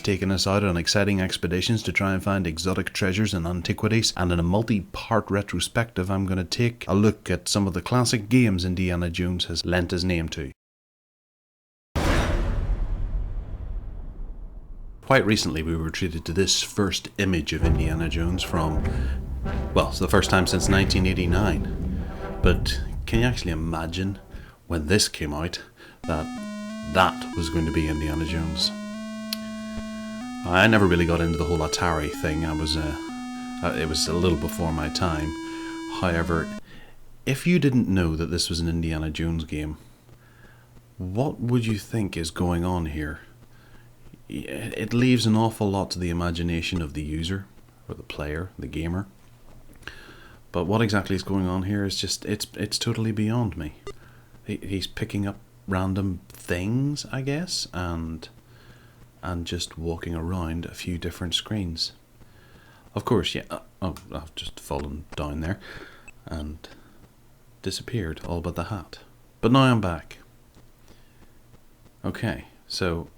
taking us out on exciting expeditions to try and find exotic treasures and antiquities, and in a multi-part retrospective I'm going to take a look at some of the classic games Indiana Jones has lent his name to. Quite recently we were treated to this first image of Indiana Jones from, well, it's the first time since 1989. But can you actually imagine when this came out that was going to be Indiana Jones? I never really got into the whole Atari thing. It was a little before my time. However, if you didn't know that this was an Indiana Jones game, what would you think is going on here? It leaves an awful lot to the imagination of the user, or the player, the gamer. But what exactly is going on here is just, it's totally beyond me. He's picking up random things, I guess, and just walking around a few different screens. Of course, yeah, I've just fallen down there and disappeared, all but the hat. But now I'm back. Okay, so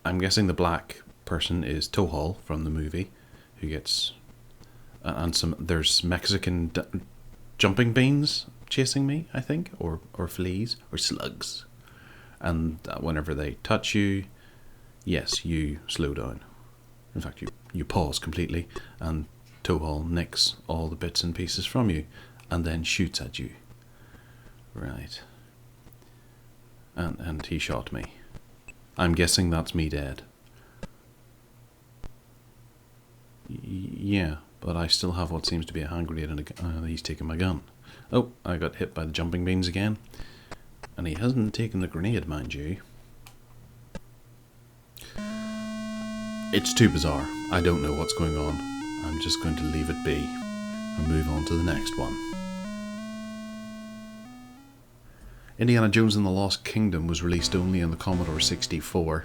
I'm guessing the black person is Tohal from the movie, who gets, and there's Mexican jumping beans chasing me, I think, or fleas, or slugs. And whenever they touch you, yes, you slow down. In fact, you pause completely, and Tohal nicks all the bits and pieces from you, and then shoots at you. Right. And he shot me. I'm guessing that's me dead. Yeah, but I still have what seems to be a hand grenade, and he's taking my gun. Oh, I got hit by the jumping beans again. And he hasn't taken the grenade, mind you. It's too bizarre. I don't know what's going on. I'm just going to leave it be and move on to the next one. Indiana Jones and the Lost Kingdom was released only on the Commodore 64.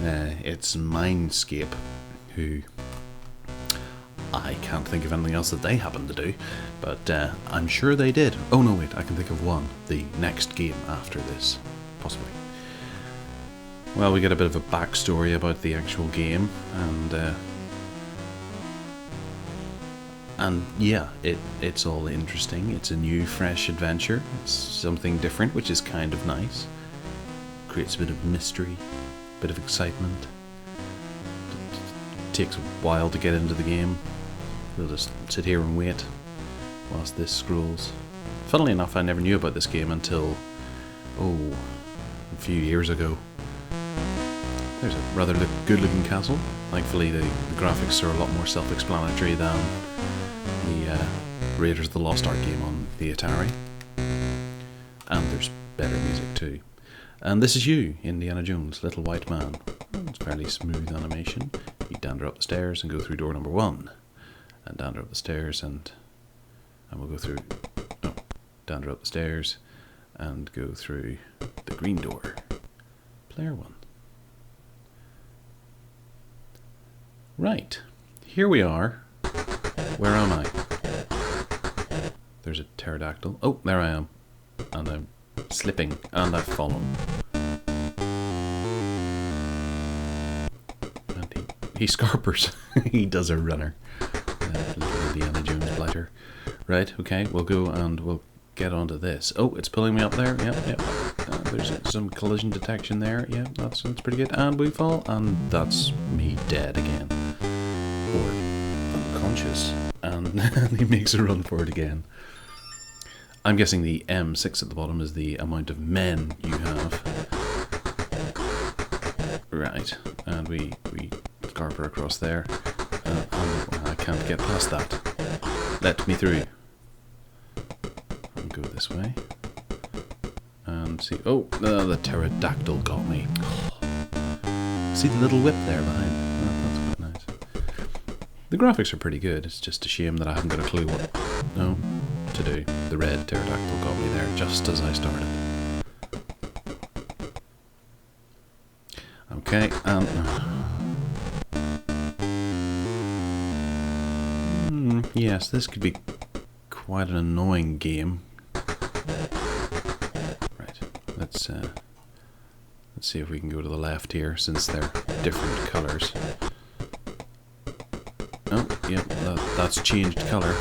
It's Mindscape, who I can't think of anything else that they happened to do, but I'm sure they did. Oh no, wait, I can think of one. The next game after this, possibly. Well, we get a bit of a backstory about the actual game, and yeah, it's all interesting. It's a new, fresh adventure. It's something different, which is kind of nice. Creates a bit of mystery, a bit of excitement. It takes a while to get into the game. We'll just sit here and wait whilst this scrolls. Funnily enough, I never knew about this game until, a few years ago. There's a rather good-looking castle. Thankfully, the graphics are a lot more self-explanatory than the Raiders of the Lost Ark game on the Atari. And there's better music too. And this is you, Indiana Jones, Little White Man. It's fairly smooth animation. You dander up the stairs and go through door number 1. And dander up the stairs and we'll go through... No, dander up the stairs and go through the green door. Player 1. Right, here we are. Where am I? There's a pterodactyl. Oh, there I am. And I'm slipping, and I've fallen. And he scarpers. He does a runner. Little Indiana Jones blighter. Right, okay, we'll go and we'll get onto this. Oh, it's pulling me up there. Yep. There's some collision detection there. Yeah, that's pretty good. And we fall, and that's me dead again. Or unconscious. And he makes a run for it again. I'm guessing the M6 at the bottom is the amount of men you have. Right, and we scarper across there. I can't get past that. Let me through. I'll go this way. And see, the pterodactyl got me. See the little whip there behind? That's quite nice. The graphics are pretty good. It's just a shame that I haven't got a clue what to do. The red pterodactyl got me there just as I started. Okay, yes, this could be quite an annoying game. Right, let's Let's see if we can go to the left here, since they're different colours. Oh, yep, that's changed colour.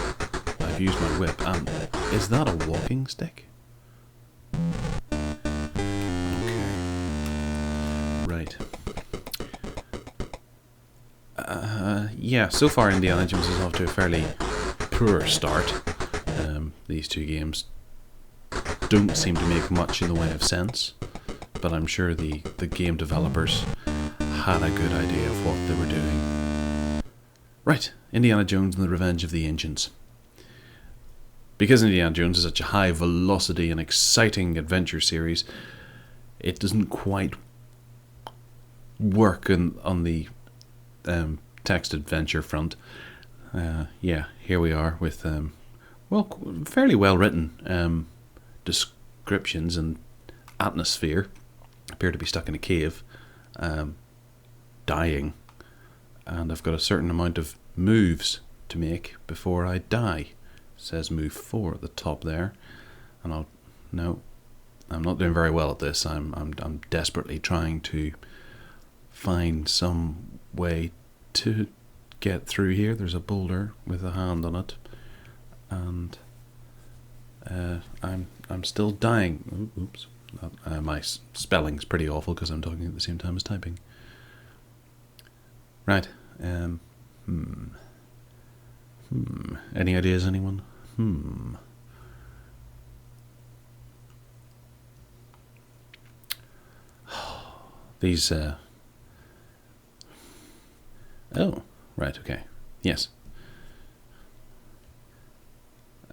I've used my whip. Is that a walking stick? Okay. Right. Yeah, so far Indiana Jones is off to a fairly poor start. These two games don't seem to make much in the way of sense, but I'm sure the game developers had a good idea of what they were doing. Right, Indiana Jones and the Revenge of the Ancients. Because Indiana Jones is such a high velocity and exciting adventure series, it doesn't quite work on the text adventure front. Yeah, here we are with fairly well written descriptions and atmosphere. Appear to be stuck in a cave, dying, and I've got a certain amount of moves to make before I die. It says move 4 at the top there, and I'm not doing very well at this. I'm desperately trying to find some way to get through here. There's a boulder with a hand on it, and I'm still dying. Oops. My spelling's pretty awful because I'm talking at the same time as typing. Right. Any ideas, anyone? These. Oh, right. Okay. Yes.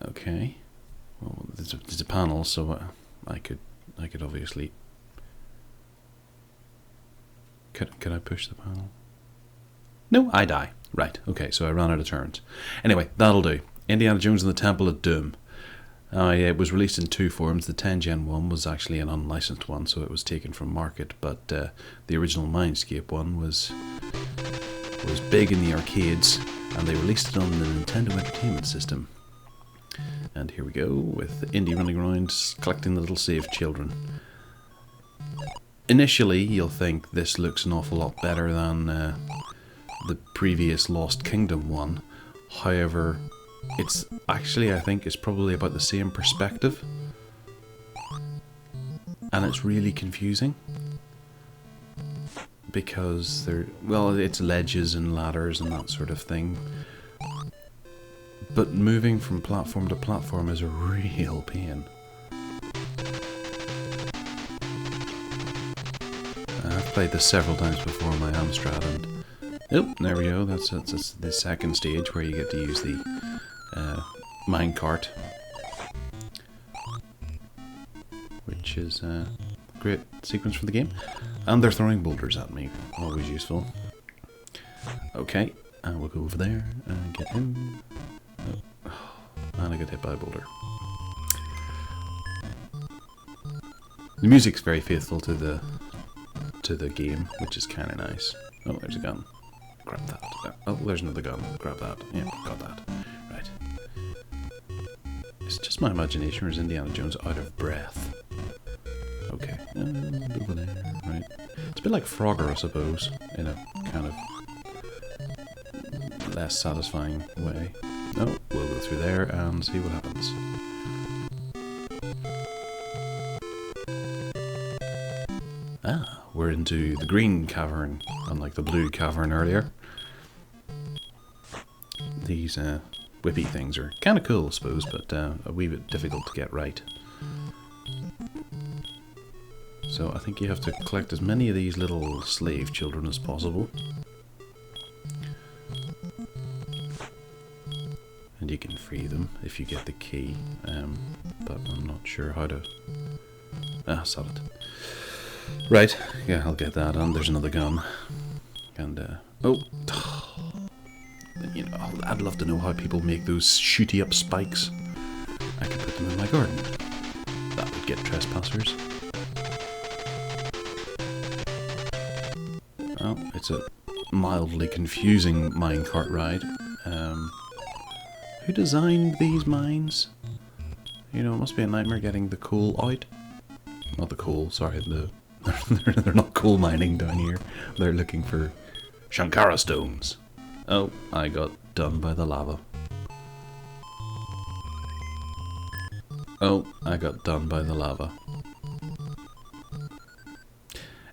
Okay. Well, there's a panel, so I could obviously. Could I push the panel? No, I die. Right. Okay. So I ran out of turns. Anyway, that'll do. Indiana Jones and the Temple of Doom. It was released in 2 forms. The 10-gen one was actually an unlicensed one, so it was taken from market. But the original Mindscape one was big in the arcades, and they released it on the Nintendo Entertainment System. And here we go, with Indy running around collecting the little saved children. Initially, you'll think this looks an awful lot better than the previous Lost Kingdom one. However, it's actually, I think, it's probably about the same perspective. And it's really confusing. Because it's ledges and ladders and that sort of thing. But moving from platform to platform is a real pain. I've played this several times before on my Amstrad, and oh, there we go. That's the second stage where you get to use the minecart, which is a great sequence for the game. And they're throwing boulders at me, always useful. Okay, and we'll go over there and get him. Oh, and I got hit by a boulder. The music's very faithful to the game, which is kind of nice. Oh, there's a gun. Grab that. Oh, there's another gun. Grab that. Yeah, got that. Right. It's just my imagination, or is Indiana Jones out of breath? Okay. Over there. Right. It's a bit like Frogger, I suppose, in a kind of less satisfying way. No, we'll go through there and see what happens. Ah, we're into the green cavern, unlike the blue cavern earlier. These whippy things are kind of cool, I suppose, but a wee bit difficult to get right. So I think you have to collect as many of these little slave children as possible. And you can free them if you get the key, but I'm not sure how to... Ah, saw it. Right, yeah, I'll get that, and there's another gun. And, oh! You know, I'd love to know how people make those shooty up spikes. I could put them in my garden. That would get trespassers. Well, it's a mildly confusing minecart ride. Who designed these mines? You know, it must be a nightmare getting the coal out. Not the coal, sorry, the They're not coal mining down here. They're looking for Shankara stones. Oh, I got done by the lava. Oh, I got done by the lava.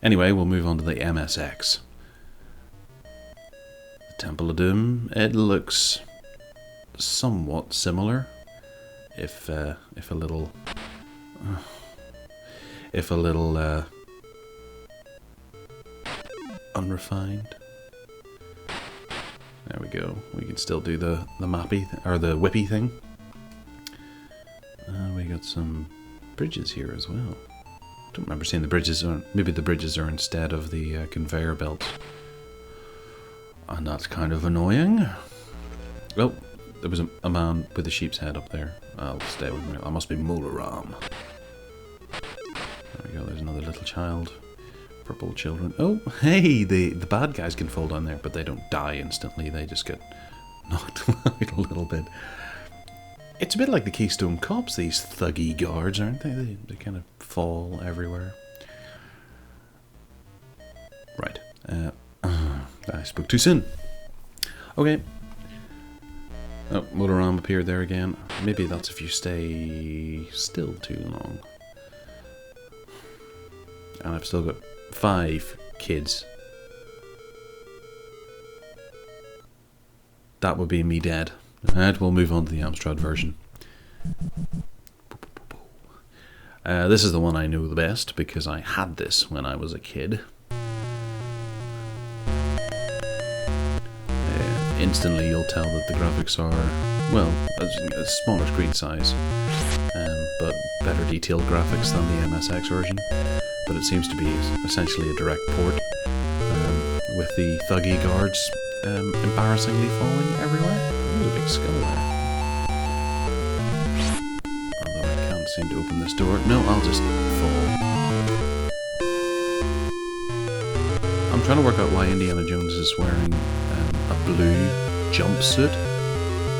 Anyway, we'll move on to the MSX. The Temple of Doom. It looks somewhat similar, if a little unrefined. There we go. We can still do the mappy or the whippy thing. We got some bridges here as well. Don't remember seeing the bridges. Or maybe the bridges are instead of the conveyor belts, and that's kind of annoying. Oh, there was a man with a sheep's head up there. I'll stay with me. That must be Molaram. There we go. There's another little child. Purple children. Oh, hey, the bad guys can fall down there, but they don't die instantly. They just get knocked out a little bit. It's a bit like the Keystone Cops, these thuggy guards, aren't they? They kind of fall everywhere. Right. I spoke too soon. Okay. Oh, Motoram appeared there again. Maybe that's if you stay still too long. And I've still got 5 kids. That would be me dead. Alright, we'll move on to the Amstrad version. This is the one I know the best because I had this when I was a kid. Instantly you'll tell that the graphics are, well, a smaller screen size, but better detailed graphics than the MSX version. But it seems to be essentially a direct port, with the thuggy guards embarrassingly falling everywhere. There's a big skull there. Although I can't seem to open this door. No, I'll just fall. I'm trying to work out why Indiana Jones is wearing a blue jumpsuit,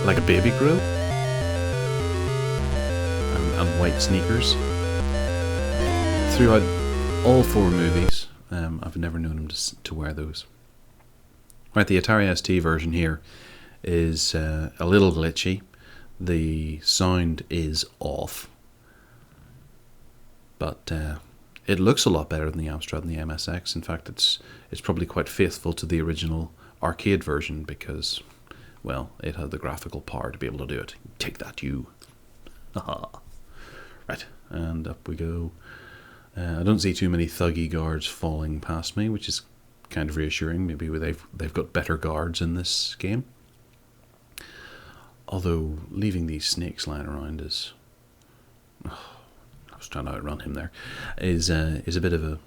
like a baby grow, and white sneakers. Throughout all 4 movies, I've never known him to wear those. Right, the Atari ST version here is a little glitchy. The sound is off, but it looks a lot better than the Amstrad and the MSX. In fact, it's probably quite faithful to the original arcade version because, well, it had the graphical power to be able to do it. Take that, you. Haha. Right, and up we go. I don't see too many thuggy guards falling past me, which is kind of reassuring. Maybe they've got better guards in this game. Although leaving these snakes lying around is, I was trying to outrun him there, is a bit of a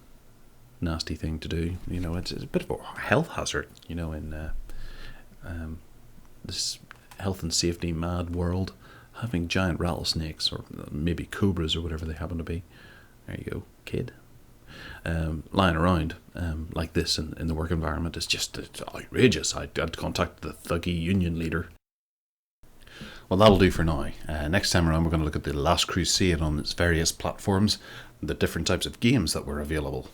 nasty thing to do. You know, it's a bit of a health hazard. You know, in this health and safety mad world, having giant rattlesnakes or maybe cobras or whatever they happen to be. There you go, kid. Lying around like this in the work environment is just outrageous. I'd contact the thuggy union leader. Well, that'll do for now. Next time around, we're going to look at the Last Crusade on its various platforms, the different types of games that were available.